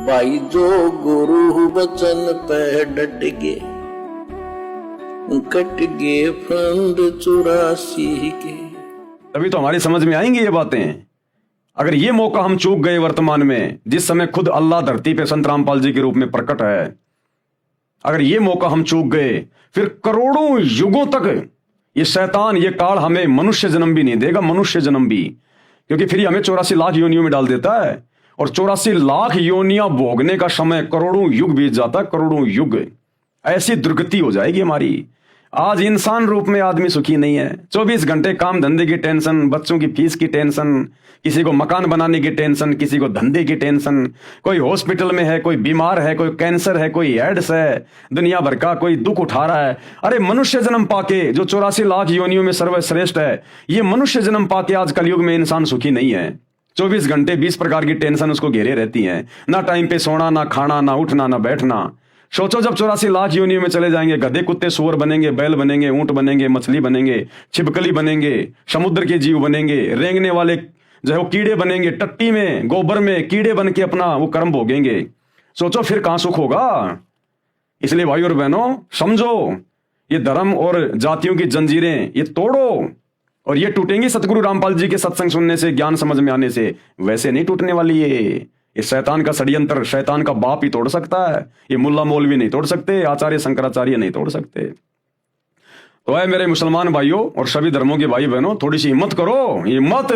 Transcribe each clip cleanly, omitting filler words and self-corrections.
भाई जो गुरु वचन पे डट गए, कट गए फंद 84 के। तभी तो हमारी समझ में आएंगी ये बातें। अगर ये मौका हम चूक गए वर्तमान में, जिस समय खुद अल्लाह धरती पे संत रामपाल जी के रूप में प्रकट है, अगर ये मौका हम चूक गए, फिर करोड़ों युगों तक ये शैतान, ये काल हमें मनुष्य जन्म भी नहीं देगा, मनुष्य जन्म भी। क्योंकि फिर हमें 84 लाख योनियों में डाल देता है, और 84 लाख योनियां भोगने का समय करोड़ों युग बीत जाता है, करोड़ों युग। ऐसी दुर्गति हो जाएगी हमारी। आज इंसान रूप में आदमी सुखी नहीं है। 24 घंटे काम धंधे की टेंशन, बच्चों की फीस की टेंशन, किसी को मकान बनाने की टेंशन, किसी को धंधे की टेंशन, कोई हॉस्पिटल में है, कोई बीमार है, कोई कैंसर है, कोई एड्स है, दुनिया भर का कोई दुख उठा रहा है। अरे मनुष्य जन्म पाके, जो 84 लाख योनियों में सर्वश्रेष्ठ है, ये मनुष्य जन्म पाके आज कलयुग में इंसान सुखी नहीं है। 24 घंटे 20 प्रकार की टेंशन उसको घेरे रहती है। ना टाइम पे सोना, ना खाना, ना उठना, ना बैठना। सोचो जब 84 लाख योनियों में चले जाएंगे, गधे कुत्ते सूअर बनेंगे, बैल बनेंगे, ऊंट बनेंगे, मछली बनेंगे, छिपकली बनेंगे, समुद्र के जीव बनेंगे, रेंगने वाले जो है वो कीड़े बनेंगे, टट्टी में, गोबर में कीड़े बन के अपना वो कर्म भोगेंगे। सोचो फिर कहां सुख होगा। इसलिए भाई और बहनों समझो, ये धर्म और जातियों की जंजीरें ये तोड़ो, और ये टूटेंगी सतगुरु रामपाल जी के सत्संग सुनने से, ज्ञान समझ में आने से। वैसे नहीं टूटने वाली ये शैतान का षड्यंत्र शैतान का बाप ही तोड़ सकता है। ये मुल्ला मौलवी नहीं तोड़ सकते, आचार्य शंकराचार्य नहीं तोड़ सकते। तो है मेरे मुसलमान भाइयों और सभी धर्मों के भाई बहनों, थोड़ी सी हिम्मत करो, हिम्मत,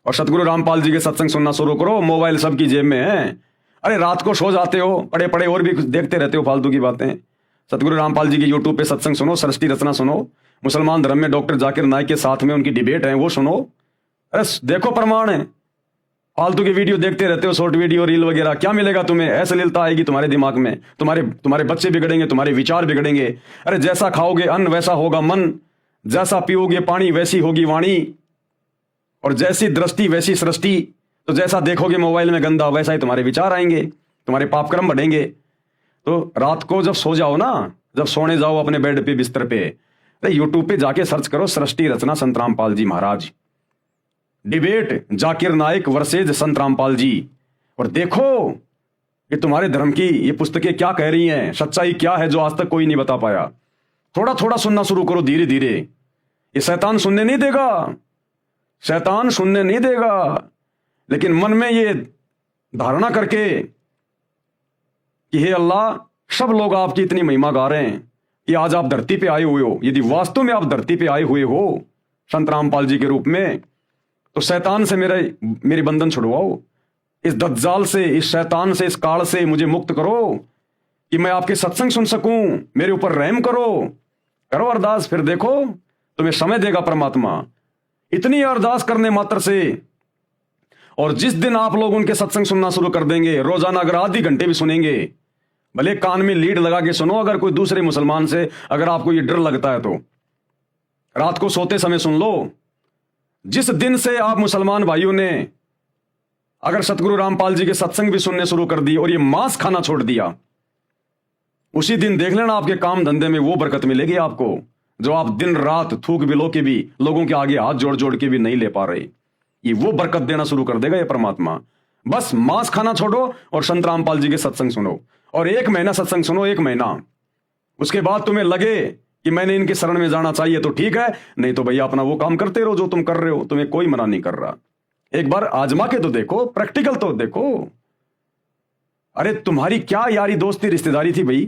और सतगुरु रामपाल जी के सत्संग सुनना शुरू करो। मोबाइल सबकी जेब में है। अरे रात को सो जाते हो, पड़े पड़े और भी कुछ देखते रहते हो फालतू की बातें। सतगुरु रामपाल जी की यूट्यूब पे सत्संग सुनो, सृष्टि रचना सुनो, मुसलमान धर्म में डॉक्टर जाकिर नाइक के साथ में उनकी डिबेट है वो सुनो। अरे देखो प्रमाण है। फालतू की वीडियो देखते रहते हो, शॉर्ट वीडियो, रील वगैरह, क्या मिलेगा तुम्हें? अश्लीलता आएगी तुम्हारे दिमाग में, तुम्हारे बच्चे बिगड़ेंगे, तुम्हारे विचार बिगड़ेंगे। अरे जैसा खाओगे अन्न वैसा होगा मन, जैसा पियोगे पानी वैसी होगी वाणी, और जैसी दृष्टि वैसी सृष्टि। तो जैसा देखोगे मोबाइल में गंदा, वैसा ही तुम्हारे विचार आएंगे, तुम्हारे पापकर्म बढ़ेंगे। तो रात को जब सो जाओ ना, जब सोने जाओ अपने बेड पे, बिस्तर पे, अरे यूट्यूब पे जाके सर्च करो सृष्टि रचना संत रामपाल जी महाराज, डिबेट जाकिर नाइक वर्सेज संत रामपाल जी, और देखो ये तुम्हारे धर्म की ये पुस्तकें क्या कह रही हैं, सच्चाई क्या है जो आज तक कोई नहीं बता पाया। थोड़ा थोड़ा सुनना शुरू करो, धीरे धीरे। ये शैतान सुनने नहीं देगा, शैतान सुनने नहीं देगा, लेकिन मन में ये धारणा करके कि हे अल्लाह, सब लोग आपकी इतनी महिमा गा रहे हैं कि आज आप धरती पे आए हुए हो, यदि वास्तव में आप धरती पे आए हुए हो संत रामपाल जी के रूप में, तो शैतान से मेरे बंधन छुड़वाओ, इस दज्जाल से, इस शैतान से, इस काल से मुझे मुक्त करो कि मैं आपके सत्संग सुन सकूं। मेरे ऊपर रहम करो, करो अरदास, फिर देखो तुम्हें समय देगा परमात्मा। इतनी अरदास करने मात्र से, और जिस दिन आप लोग उनके सत्संग सुनना शुरू कर देंगे, रोजाना अगर आधी घंटे भी सुनेंगे, भले कान में लीड लगा के सुनो, अगर कोई दूसरे मुसलमान से अगर आपको ये डर लगता है तो रात को सोते समय सुन लो। जिस दिन से आप मुसलमान भाइयों ने अगर सतगुरु रामपाल जी के सत्संग भी सुनने शुरू कर दिए और ये मांस खाना छोड़ दिया, उसी दिन देख लेना आपके काम धंधे में वो बरकत मिलेगी आपको, जो आप दिन रात थूक बिलो के भी लोगों के आगे हाथ जोड़ जोड़ के भी नहीं ले पा रहे। ये वो बरकत देना शुरू कर देगा ये परमात्मा। बस मांस खाना छोड़ो और संत रामपाल जी के सत्संग सुनो, और 1 महीना सत्संग सुनो, 1 महीना। उसके बाद तुम्हें लगे कि मैंने इनके शरण में जाना चाहिए तो ठीक है, नहीं तो भैया अपना वो काम करते रहो जो तुम कर रहे हो, तुम्हें कोई मना नहीं कर रहा। एक बार आजमा के तो देखो, प्रैक्टिकल तो देखो। अरे तुम्हारी क्या यारी दोस्ती रिश्तेदारी थी भाई,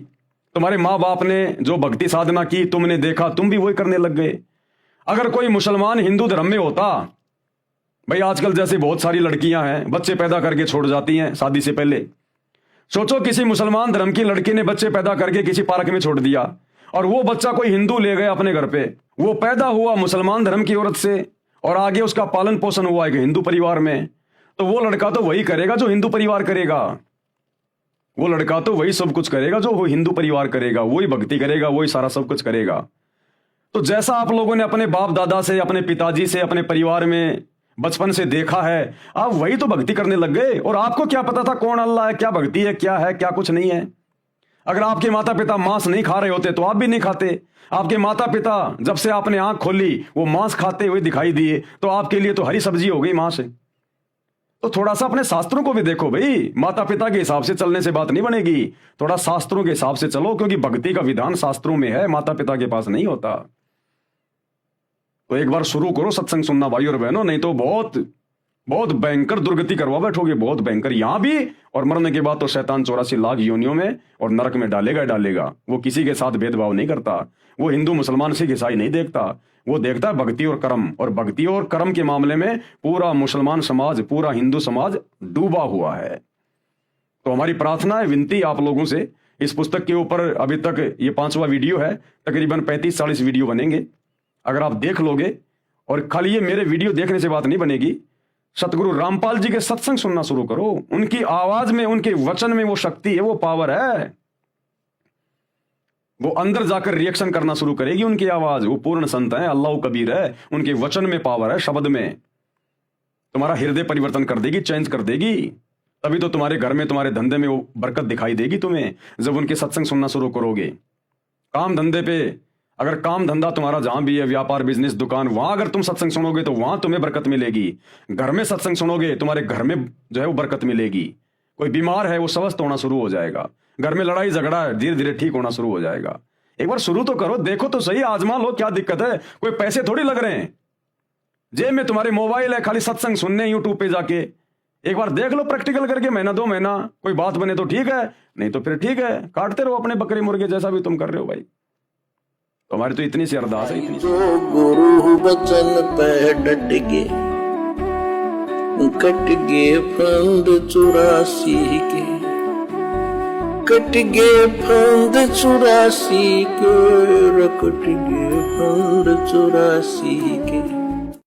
तुम्हारे माँ बाप ने जो भक्ति साधना की तुमने देखा, तुम भी वही करने लग गए। अगर कोई मुसलमान हिंदू धर्म में होता भाई, आजकल जैसे बहुत सारी लड़कियां हैं बच्चे पैदा करके छोड़ जाती हैं शादी से पहले। सोचो किसी मुसलमान धर्म की लड़की ने बच्चे पैदा करके किसी पार्क में छोड़ दिया, और वो बच्चा कोई हिंदू ले गया अपने घर पे, वो पैदा हुआ मुसलमान धर्म की औरत से और आगे उसका पालन पोषण हुआ एक हिंदू परिवार में, तो वो लड़का तो वही करेगा जो हिंदू परिवार करेगा, वो लड़का तो वही सब कुछ करेगा जो वो हिंदू परिवार करेगा, वही भक्ति करेगा, वही सारा सब कुछ करेगा। तो जैसा आप लोगों ने अपने बाप दादा से, अपने पिताजी से, अपने परिवार में बचपन से देखा है, आप वही तो भक्ति करने लग गए। और आपको क्या पता था कौन अल्लाह है, क्या भक्ति है, क्या कुछ नहीं है। अगर आपके माता पिता मांस नहीं खा रहे होते तो आप भी नहीं खाते। आपके माता पिता जब से आपने आंख खोली वो मांस खाते हुए दिखाई दिए, तो आपके लिए तो हरी सब्जी हो गई मांस। तो थोड़ा सा अपने शास्त्रों को भी देखो भाई। माता पिता के हिसाब से चलने से बात नहीं बनेगी, थोड़ा शास्त्रों के हिसाब से चलो, क्योंकि भक्ति का विधान शास्त्रों में है, माता पिता के पास नहीं होता। तो एक बार शुरू करो सत्संग सुनना भाई और बहनों, नहीं तो बहुत बहुत भयंकर दुर्गति करवा बैठोगे, बहुत भयंकर यहां भी, और मरने के बाद तो शैतान 84 लाख योनियों में और नरक में डालेगा। वो किसी के साथ भेदभाव नहीं करता, वो हिंदू मुसलमान सिख ईसाई नहीं देखता, वो देखता है भक्ति और कर्म। और भक्ति और कर्म के मामले में पूरा मुसलमान समाज, पूरा हिंदू समाज डूबा हुआ है। तो हमारी प्रार्थना है, विनती आप लोगों से, इस पुस्तक के ऊपर अभी तक ये 5वां वीडियो है, तकरीबन 35-40 वीडियो बनेंगे। अगर आप देख लोगे, और खाली ये मेरे वीडियो देखने से बात नहीं बनेगी, सतगुरु रामपाल जी के सत्संग सुनना शुरू करो। उनकी आवाज में, उनके वचन में वो शक्ति है, वो पावर है, वो अंदर जाकर रिएक्शन करना शुरू करेगी उनकी आवाज। वो पूर्ण संत है, अल्लाह कबीर है, उनके वचन में पावर है, शब्द में तुम्हारा हृदय परिवर्तन कर देगी, चेंज कर देगी। तभी तो तुम्हारे घर में, तुम्हारे धंधे में वो बरकत दिखाई देगी तुम्हें, जब उनके सत्संग सुनना शुरू करोगे। काम धंधे पे, अगर काम धंधा तुम्हारा जहां भी है, व्यापार बिजनेस दुकान, वहां अगर तुम सत्संग सुनोगे तो वहां तुम्हें बरकत मिलेगी। घर में सत्संग सुनोगे, तुम्हारे घर में जो है वो बरकत मिलेगी। कोई बीमार है वो स्वस्थ होना शुरू हो जाएगा, घर में लड़ाई झगड़ा है धीरे धीरे ठीक होना शुरू हो जाएगा। एक बार शुरू तो करो, देखो तो सही, आजमा लो, क्या दिक्कत है? कोई पैसे थोड़ी लग रहे हैं, जेब में तुम्हारे मोबाइल है, खाली सत्संग सुनने यूट्यूब पे जाके एक बार देख लो, प्रैक्टिकल करके, महीना 2 महीना, कोई बात बने तो ठीक है, नहीं तो फिर ठीक है, काटते रहो अपने बकरे मुर्गे जैसा भी तुम कर रहे हो भाई। तो हमारी तो इतनी सी अरदास है, इतनी सी। जो गुरु बचन पे डट गे, कट गे फंद 84 के, कट गे फंद 84 के, कट गे फंद 84 के।